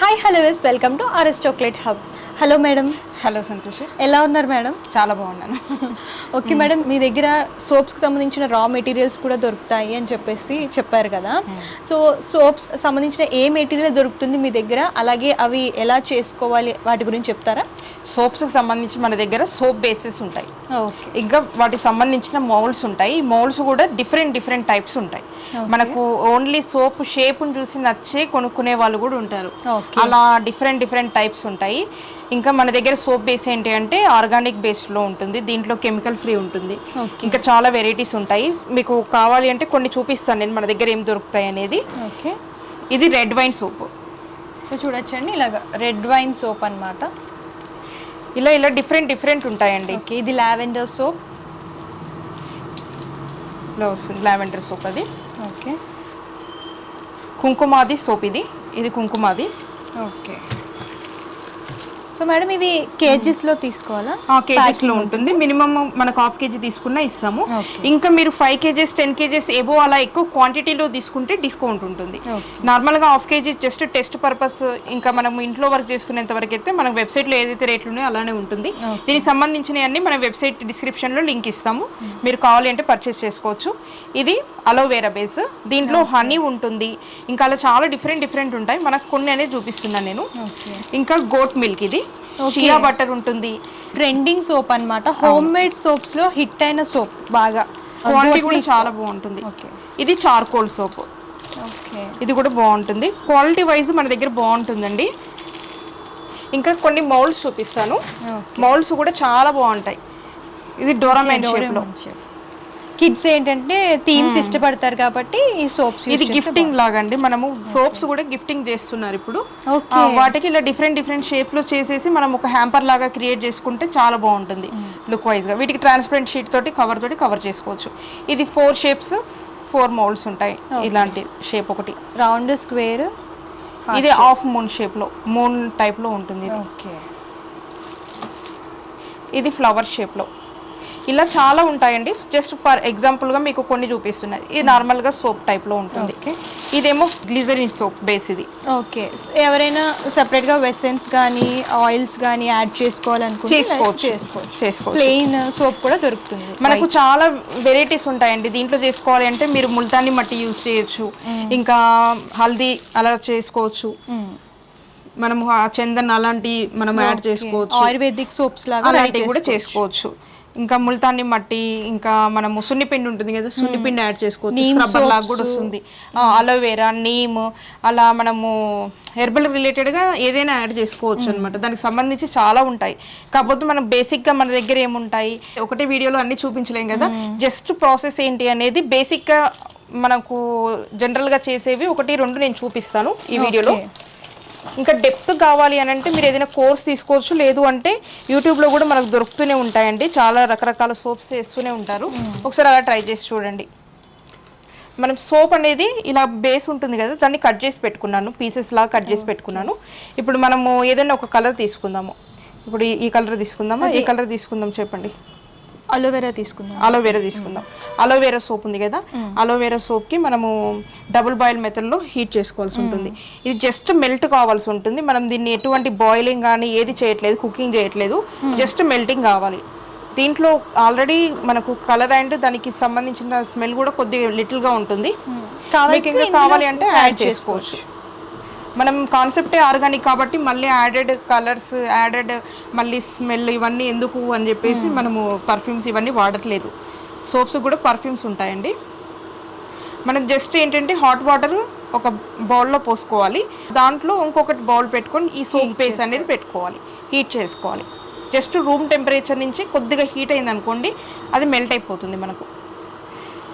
Hi hello వెస్ welcome to RS chocolate hub. Hello madam. Hello Santosh, ఎలా ఉన్నారు madam? చాలా బాగున్నాను. ఓకే మేడం, మీ దగ్గర సోప్స్కి సంబంధించిన రా మెటీరియల్స్ కూడా దొరుకుతాయి అని చెప్పేసి చెప్పారు కదా. సో సోప్స్ సంబంధించిన ఏ మెటీరియల్ దొరుకుతుంది మీ దగ్గర, అలాగే అవి ఎలా చేసుకోవాలి వాటి గురించి చెప్తారా? సోప్స్కి సంబంధించి మన దగ్గర సోప్ బేసెస్ ఉంటాయి, ఓకే. ఇంకా వాటికి సంబంధించిన మౌల్డ్స్ ఉంటాయి. ఈ మౌల్డ్స్ కూడా డిఫరెంట్ టైప్స్ ఉంటాయి. మనకు ఓన్లీ సోప్ షేప్ను చూసి నచ్చే కొనుక్కునే వాళ్ళు కూడా ఉంటారు. అలా డిఫరెంట్ టైప్స్ ఉంటాయి. ఇంకా మన దగ్గర సోప్ బేస్ ఏంటి అంటే ఆర్గానిక్ బేస్లో ఉంటుంది, దీంట్లో కెమికల్ ఫ్రీ ఉంటుంది. ఇంకా చాలా వెరైటీస్ ఉంటాయి. మీకు కావాలి అంటే కొన్ని చూపిస్తాను నేను మన దగ్గర ఏం దొరుకుతాయి అనేది. ఓకే, ఇది రెడ్ వైన్ సోప్. సో చూడొచ్చండి, ఇలాగ రెడ్ వైన్ సోప్ అన్నమాట. ఇలా డిఫరెంట్ ఉంటాయండి. ఓకే, ఇది లావెండర్ సోప్. ఇలా వస్తుంది లావెండర్ సోప్. అది ఓకే. కుంకుమాది సోప్. ఇది కుంకుమాది. ఓకే. సో మేడం ఇవి కేజీస్లో తీసుకోవాలా? కేజీస్లో ఉంటుంది. మినిమమ్ మనకు హాఫ్ కేజీ తీసుకున్నా ఇస్తాము. ఇంకా మీరు 5 కేజీస్ 10 కేజీస్ ఏవో అలా ఎక్కువ క్వాంటిటీలో తీసుకుంటే డిస్కౌంట్ ఉంటుంది. నార్మల్గా half KG just test purpose, ఇంకా మనం ఇంట్లో వర్క్ చేసుకునేంత వరకు అయితే మన వెబ్సైట్లో ఏదైతే రేట్లు ఉన్నాయో అలానే ఉంటుంది. దీనికి సంబంధించినవన్నీ మన వెబ్సైట్ డిస్క్రిప్షన్లో లింక్ ఇస్తాము, మీరు కావాలి అంటే పర్చేస్ చేసుకోవచ్చు. ఇది అలోవేరా బేస్, దీంట్లో హనీ ఉంటుంది. ఇంకా అలా చాలా డిఫరెంట్ ఉంటాయి. మనకు కొన్ని అనేది చూపిస్తున్నాను నేను. ఇంకా గోట్ మిల్క్, ఇది షియా బటర్ ఉంటుంది. ట్రెండింగ్ సోప్ అన్నమాట. హోమ్ మేడ్ సోప్స్ లో హిట్ అయిన సోప్, బాగా క్వాలిటీ కూడా చాలా బాగుంటుంది. ఇది చార్కోల్ సోప్. ఇది కూడా బాగుంటుంది, క్వాలిటీ వైజ్ మన దగ్గర బాగుంటుందండి. ఇంకా కొన్ని మౌల్డ్స్ చూపిస్తాను. మౌల్డ్స్ కూడా చాలా బాగుంటాయి. ఇది డోరామెన్ షేప్ లో. కిడ్స్ ఏంటంటే థీమ్స్ ఇష్టపడతారు కాబట్టి ఈ సోప్స్. ఇది గిఫ్టింగ్ లాగా అండి, మనము సోప్స్ కూడా గిఫ్టింగ్ చేస్తున్నారు ఇప్పుడు. వాటికి ఇలా డిఫరెంట్ షేప్ లో చేసేసి మనం ఒక హ్యాంపర్ లాగా క్రియేట్ చేసుకుంటే చాలా బాగుంటుంది లుక్ వైజ్ గా. వీటికి ట్రాన్స్పరెంట్ షీట్ తోటి కవర్ చేసుకోవచ్చు. ఇది 4 షేప్స్ 4 మౌల్డ్స్ ఉంటాయి. ఇలాంటి షేప్ ఒకటి రౌండ్, స్క్వేర్. ఇది హాఫ్ మూన్ షేప్ లో, మూన్ టైప్ లో ఉంటుంది. ఇది ఫ్లవర్ షేప్ లో. ఇలా చాలా ఉంటాయండి. జస్ట్ ఫర్ ఎగ్జాంపుల్గా మీకు కొన్ని చూపిస్తున్నాయి. ఇది నార్మల్గా సోప్ టైప్లో ఉంటుంది. ఇదేమో గ్లిజరిన్ సోప్ బేస్. ఇది ఓకే. ఎవరైనా సెపరేట్గా వెసెన్స్ కానీ ఆయిల్స్ కానీ యాడ్ చేసుకోవాలనుకుంటే చేసుకోవచ్చు. ప్లెయిన్ సోప్ కూడా దొరుకుతుంది. మనకు చాలా వెరైటీస్ ఉంటాయండి. దీంట్లో చేసుకోవాలి అంటే మీరు ముల్తానీ మట్టి యూజ్ చేయొచ్చు, ఇంకా హల్దీ అలా చేసుకోవచ్చు. మనము చందన్ అలాంటి మనం యాడ్ చేసుకోవచ్చు. ఆయుర్వేదిక్ సోప్స్ లాగా అలాంటివి కూడా చేసుకోవచ్చు. ఇంకా ముల్తాని మట్టి, ఇంకా మనము సున్నిపిండి ఉంటుంది కదా, సున్నిపిండి యాడ్ చేసుకోవచ్చు. స్క్రబ్బర్ లాగా కూడా వస్తుంది. అలోవేరా, నీమ్, అలా మనము హెర్బల్ రిలేటెడ్గా ఏదైనా యాడ్ చేసుకోవచ్చు అనమాట. దానికి సంబంధించి చాలా ఉంటాయి. కాకపోతే మనం బేసిక్గా మన దగ్గర ఏముంటాయి, ఒకటే వీడియోలో అన్ని చూపించలేం కదా. జస్ట్ ప్రాసెస్ ఏంటి అనేది బేసిక్గా మనకు జనరల్గా చేసేవి 1-2 నేను చూపిస్తాను ఈ వీడియోలో. ఇంకా డెప్త్ కావాలి అని అంటే మీరు ఏదైనా కోర్స్ తీసుకోవచ్చు, లేదు అంటే యూట్యూబ్లో కూడా మనకు దొరుకుతూనే ఉంటాయండి. చాలా రకరకాల సోప్స్ వేస్తూనే ఉంటారు. ఒకసారి అలా ట్రై చేసి చూడండి. మనం సోప్ అనేది ఇలా బేస్ ఉంటుంది కదా, దాన్ని కట్ చేసి పెట్టుకున్నాను, పీసెస్ లాగా కట్ చేసి పెట్టుకున్నాను. ఇప్పుడు మనము ఏదైనా ఒక కలర్ తీసుకుందాము. ఇప్పుడు ఈ కలర్ తీసుకుందామా, ఏ కలర్ తీసుకుందాం చెప్పండి. అలోవేరా తీసుకుందాం. అలోవేరా సోప్ ఉంది కదా, అలోవేరా సోప్కి మనము డబుల్ బాయిల్ మెథడ్లో హీట్ చేసుకోవాల్సి ఉంటుంది. ఇది జస్ట్ మెల్ట్ కావాల్సి ఉంటుంది. మనం దీన్ని ఎటువంటి బాయిలింగ్ కానీ ఏది చేయట్లేదు, కుకింగ్ చేయట్లేదు, జస్ట్ మెల్టింగ్ కావాలి. దీంట్లో ఆల్రెడీ మనకు కలర్ అండ్ దానికి సంబంధించిన స్మెల్ కూడా కొద్దిగా లిటిల్గా ఉంటుంది. మీకు ఇంకా కావాలి అంటే యాడ్ చేసుకోవచ్చు. మనం కాన్సెప్టే ఆర్గానిక్ కాబట్టి మళ్ళీ యాడెడ్ కలర్స్, యాడెడ్ మళ్ళీ స్మెల్ ఇవన్నీ ఎందుకు అని చెప్పేసి మనము పర్ఫ్యూమ్స్ ఇవన్నీ వాడట్లేదు. సోప్స్ కూడా పర్ఫ్యూమ్స్ ఉంటాయండి. మనం జస్ట్ ఏంటంటే హాట్ వాటర్ ఒక బౌల్లో పోసుకోవాలి, దాంట్లో ఇంకొకటి బౌల్ పెట్టుకొని ఈ సోప్ బేస్ అనేది పెట్టుకోవాలి, హీట్ చేసుకోవాలి. జస్ట్ రూమ్ టెంపరేచర్ నుంచి కొద్దిగా హీట్ అయింది అనుకోండి, అది మెల్ట్ అయిపోతుంది మనకు.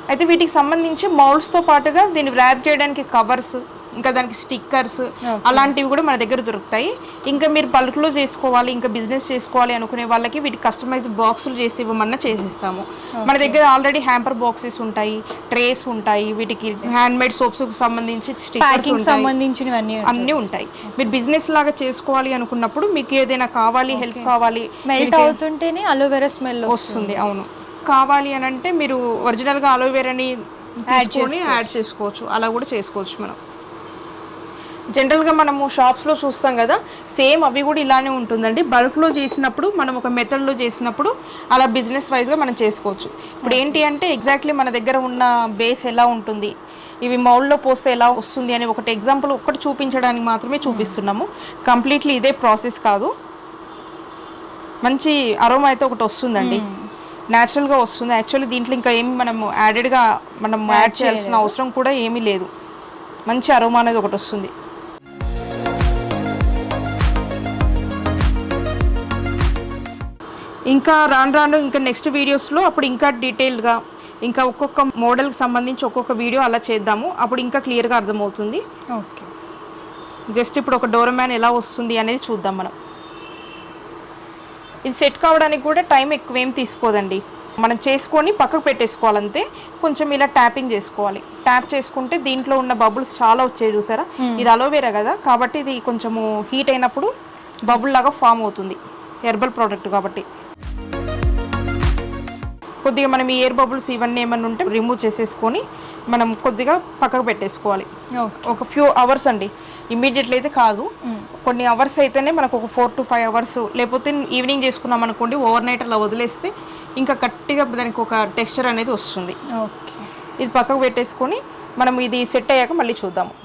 అయితే వీటికి సంబంధించి మౌల్డ్స్తో పాటుగా దీన్ని ర్యాప్ చేయడానికి కవర్స్, ఇంకా దానికి స్టిక్కర్స్ అలాంటివి కూడా మన దగ్గర దొరుకుతాయి. ఇంకా మీరు బల్క్లో చేసుకోవాలి, ఇంకా బిజినెస్ చేసుకోవాలి అనుకునే వాళ్ళకి వీటికి కస్టమైజ్ బాక్సులు చేసి ఇవ్వమన్నా చేసిస్తాము. మన దగ్గర ఆల్రెడీ హ్యాంపర్ బాక్సెస్ ఉంటాయి, ట్రేస్ ఉంటాయి, వీటికి హ్యాండ్ మేడ్ సోప్స్కి సంబంధించి స్టిక్కర్స్ ఉంటాయి, అన్నీ ఉంటాయి. మీరు బిజినెస్ లాగా చేసుకోవాలి అనుకున్నప్పుడు మీకు ఏదైనా కావాలి, హెల్ప్ కావాలి, మెల్ట్ అవుతుంటేనే అలోవెరా స్మెల్ వస్తుంది. అవును, కావాలి అని అంటే మీరు ఒరిజినల్గా అలోవెరాని యాడ్ చేసుకోవచ్చు, అలా కూడా చేసుకోవచ్చు మనం. జనరల్గా మనము షాప్స్లో చూస్తాం కదా, సేమ్ అవి కూడా ఇలానే ఉంటుందండి. బల్క్లో చేసినప్పుడు మనం ఒక మెథడ్లో చేసినప్పుడు అలా బిజినెస్ వైజ్గా మనం చేసుకోవచ్చు. ఇప్పుడు ఏంటి అంటే ఎగ్జాక్ట్లీ మన దగ్గర ఉన్న బేస్ ఎలా ఉంటుంది, ఇవి మౌల్డ్లో పోస్తే ఎలా వస్తుంది అని ఒకటి ఎగ్జాంపుల్ ఒక్కటి చూపించడానికి మాత్రమే చూపిస్తున్నాము. కంప్లీట్లీ ఇదే ప్రాసెస్ కాదు. మంచి అరోమా అయితే ఒకటి వస్తుందండి, న్యాచురల్గా వస్తుంది. యాక్చువల్లీ దీంట్లో ఇంకా ఏమి మనము యాడెడ్గా మనం యాడ్ చేయాల్సిన అవసరం కూడా ఏమీ లేదు. మంచి అరోమా అనేది ఒకటి వస్తుంది. ఇంకా రాను ఇంకా నెక్స్ట్ వీడియోస్లో అప్పుడు ఇంకా డీటెయిల్గా ఇంకా ఒక్కొక్క మోడల్కి సంబంధించి ఒక్కొక్క వీడియో అలా చేద్దాము. అప్పుడు ఇంకా క్లియర్గా అర్థమవుతుంది. ఓకే, జస్ట్ ఇప్పుడు ఒక డోర్మ్యాన్ ఎలా వస్తుంది అనేది చూద్దాం మనం. ఇది సెట్ కావడానికి కూడా టైం ఎక్కువ ఏం తీసుకోదండి. మనం చేసుకొని పక్కకు పెట్టేసుకోవాలంతే. కొంచెం ఇలా ట్యాపింగ్ చేసుకోవాలి. ట్యాప్ చేసుకుంటే దీంట్లో ఉన్న బబుల్స్ చాలా వచ్చాయి చూసారా. ఇది అలోవేరా కదా, కాబట్టి ఇది కొంచెము హీట్ అయినప్పుడు బబుల్ లాగా ఫామ్ అవుతుంది. హెర్బల్ ప్రోడక్ట్ కాబట్టి కొద్దిగా మనం ఈ ఎయిర్ బబుల్స్ ఇవన్నీ ఏమన్నా ఉంటే రిమూవ్ చేసేసుకొని మనం కొద్దిగా పక్కకు పెట్టేసుకోవాలి. ఒక ఫ్యూ అవర్స్ అండి, ఇమ్మీడియట్లీ అయితే కాదు. కొన్ని అవర్స్ అయితేనే మనకు ఒక 4 to 5 అవర్స్, లేకపోతే ఈవినింగ్ చేసుకున్నాం అనుకోండి, ఓవర్ నైట్ అలా వదిలేస్తే ఇంకా గట్టిగా దానికి ఒక టెక్స్చర్ అనేది వస్తుంది. ఓకే, ఇది పక్కకు పెట్టేసుకొని మనం ఇది సెట్ అయ్యాక మళ్ళీ చూద్దాము.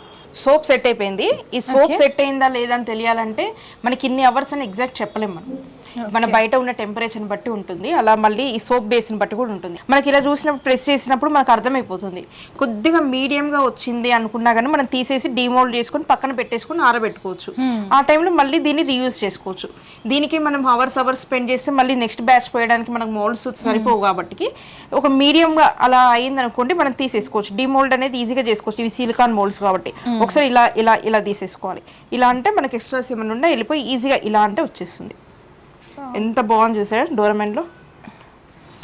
సోప్ సెట్ అయిపోయింది. ఈ సోప్ సెట్ అయిందా లేదా అని తెలియాలంటే మనకి ఇన్ని అవర్స్ అని ఎగ్జాక్ట్ చెప్పలేము. మనం మన బయట ఉన్న టెంపరేచర్ని బట్టి ఉంటుంది, అలా మళ్ళీ ఈ సోప్ బేస్ని బట్టి కూడా ఉంటుంది. మనకి ఇలా చూసినప్పుడు ప్రెస్ చేసినప్పుడు మనకు అర్థమైపోతుంది. కొద్దిగా మీడియంగా వచ్చింది అనుకున్నా కానీ మనం తీసేసి డీమోల్డ్ చేసుకొని పక్కన పెట్టేసుకొని ఆరబెట్టుకోవచ్చు. ఆ టైంలో మళ్ళీ దీన్ని రీయూజ్ చేసుకోవచ్చు. దీనికి మనం అవర్స్ స్పెండ్ చేస్తే మళ్ళీ నెక్స్ట్ బ్యాచ్ పోయడానికి మనకు మోల్డ్స్ సరిపోవు. కాబట్టి ఒక మీడియంగా అలా అయింది అనుకోండి, మనం తీసేసుకోవచ్చు. డీమోల్డ్ అనేది ఈజీగా చేసుకోవచ్చు. ఇవి సిలికాన్ మోల్డ్స్ కాబట్టి ఒకసారి ఇలా ఇలా ఇలా తీసేసుకోవాలి. ఇలా అంటే మనకి ఎక్స్ట్రాస్ ఏమైనా ఉన్నా వెళ్ళిపోయి ఈజీగా ఇలా అంటే వచ్చేస్తుంది. ఎంత బాగుంది చూసారా, డోర్మెన్లో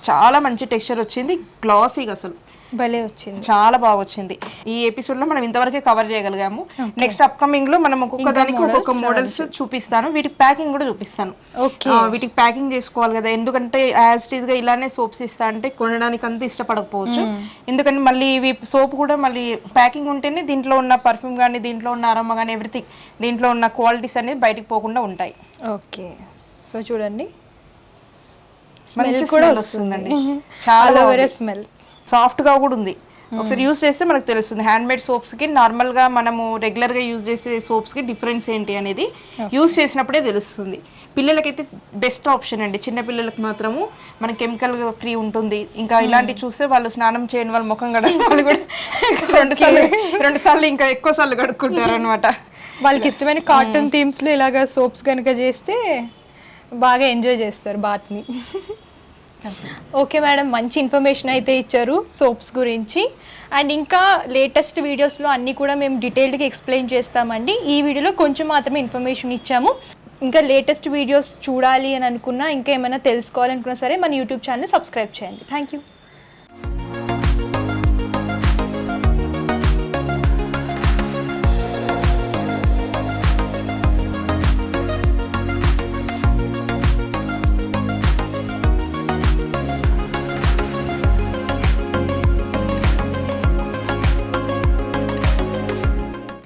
చాలా మంచి టెక్స్చర్ వచ్చింది, గ్లాసీగా అసలు భలే వచ్చింది, చాలా బాగా వచ్చింది. ఈ ఎపిసోడ్లో మనం ఇంతవరకే కవర్ చేయగలిగాము. నెక్స్ట్ అప్కమింగ్లో మనం ఒక్కొక్క దానికి ఒక్కొక్క మోడల్స్ చూపిస్తాను. వీటికి ప్యాకింగ్ కూడా చూపిస్తాను. వీటికి ప్యాకింగ్ చేసుకోవాలి కదా, ఎందుకంటే యాజ్ ఇట్ ఈస్గా ఇలానే సోప్స్ ఇస్తా అంటే కొనడానికి అంత ఇష్టపడకపోవచ్చు. ఎందుకంటే మళ్ళీ ఇవి సోప్ కూడా మళ్ళీ ప్యాకింగ్ ఉంటేనే దీంట్లో ఉన్న పర్ఫ్యూమ్ కానీ, దీంట్లో ఉన్న అరోమా కానీ, ఎవ్రీథింగ్ దీంట్లో ఉన్న క్వాలిటీస్ అనేది బయటికి పోకుండా ఉంటాయి. ఓకే, సో చూడండి మంచి కూడా వస్తుందండి, చాలా స్మెల్ సాఫ్ట్గా కూడా ఉంది. ఒకసారి యూజ్ చేస్తే మనకు తెలుస్తుంది. హ్యాండ్మేడ్ సోప్స్కి నార్మల్గా మనము రెగ్యులర్గా యూజ్ చేసే సోప్స్కి డిఫరెన్స్ ఏంటి అనేది యూజ్ చేసినప్పుడే తెలుస్తుంది. పిల్లలకైతే బెస్ట్ ఆప్షన్ అండి. చిన్న పిల్లలకి మాత్రము మన కెమికల్ ఫ్రీ ఉంటుంది. ఇంకా ఇలాంటివి చూస్తే వాళ్ళు స్నానం చేయని వాళ్ళ ముఖం కడగని వాళ్ళు కూడా రెండు సార్లు ఇంకా ఎక్కువ సార్లు కడుక్కుంటారు అనమాట. వాళ్ళకి ఇష్టమైన కార్టూన్ థీమ్స్లో ఇలాగ సోప్స్ కనుక చేస్తే బాగా ఎంజాయ్ చేస్తారు బాత్ని. ఓకే మేడం, మంచి ఇన్ఫర్మేషన్ అయితే ఇచ్చారు సోప్స్ గురించి. అండ్ ఇంకా లేటెస్ట్ వీడియోస్లో అన్నీ కూడా మేము డీటెయిల్డ్గా ఎక్స్ప్లెయిన్ చేస్తామండి. ఈ వీడియోలో కొంచెం మాత్రమే ఇన్ఫర్మేషన్ ఇచ్చాము. ఇంకా లేటెస్ట్ వీడియోస్ చూడాలి అని అనుకున్నా, ఇంకా ఏమైనా తెలుసుకోవాలనుకున్నా సరే మన యూట్యూబ్ ఛానల్ని సబ్స్క్రైబ్ చేయండి. Thank you.